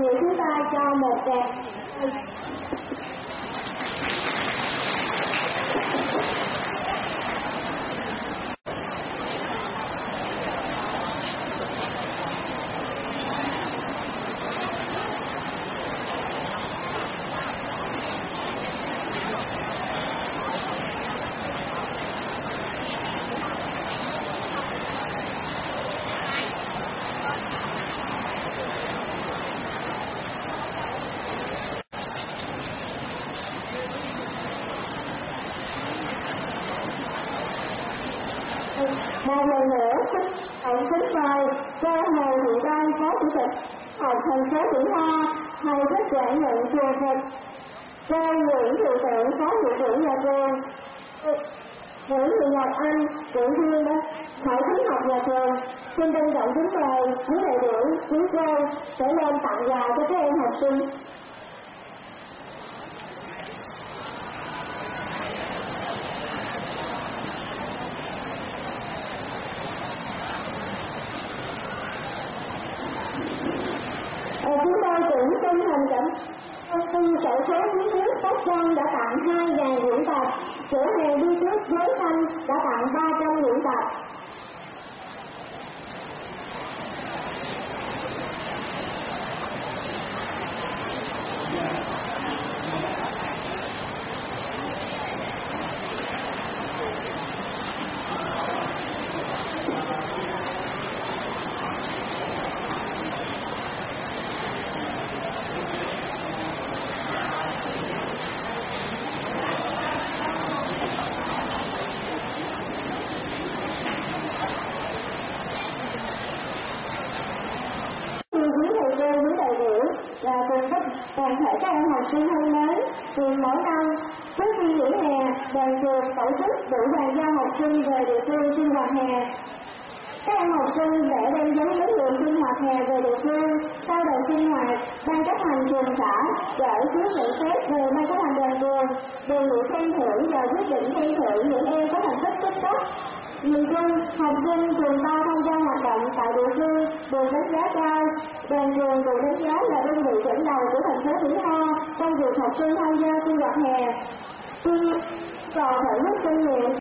nhiệt chúng ta cho một tràng. Một lần nữa kính mời cô Hồ Thị Đoan, Phó Chủ tịch Hội thành phố Mỹ Tho, thầy rất cảm nhận chùa Phật. Cô Nguyễn Thị Tưởng, Phó Hiệu trưởng nhà trường. Nguyễn Thị Ngọc Anh, trưởng viên Hội khuyến học nhà trường. Xin trân trọng kính mời quý đại biểu, quý cô sẽ lên tặng quà cho các em học sinh. Chúng tôi cũng chân thành cảm ơn sở số kiến thiết Sóc Trăng đã tặng 2.000 quyển tập, cửa hàng đi trước Giới Thanh đã tặng 300 quyển tập. Và cùng với toàn thể các em học sinh thân mến, thì mỗi năm trước khi nghỉ hè, đoàn trường tổ chức buổi bàn giao học sinh về địa phương sinh hoạt hè. Các em học sinh để đem giấy giới thiệu sinh hoạt hè về địa phương. Sau đợt sinh hoạt, ban chấp hành trường xã gửi phiếu nhận xét về ban chấp hành đoàn trường, đề nghị khen thưởng và quyết định khen thưởng những em có thành tích xuất sắc. Nhìn chung, học sinh trường ta tham gia hoạt động tại địa phương được đánh giá cao. Đoàn trường được đánh giá là đơn vị dẫn đầu của thành phố Mỹ Tho trong việc học sinh tham gia sinh hoạt hè. Tuy nhiên, còn phải rút kinh nghiệm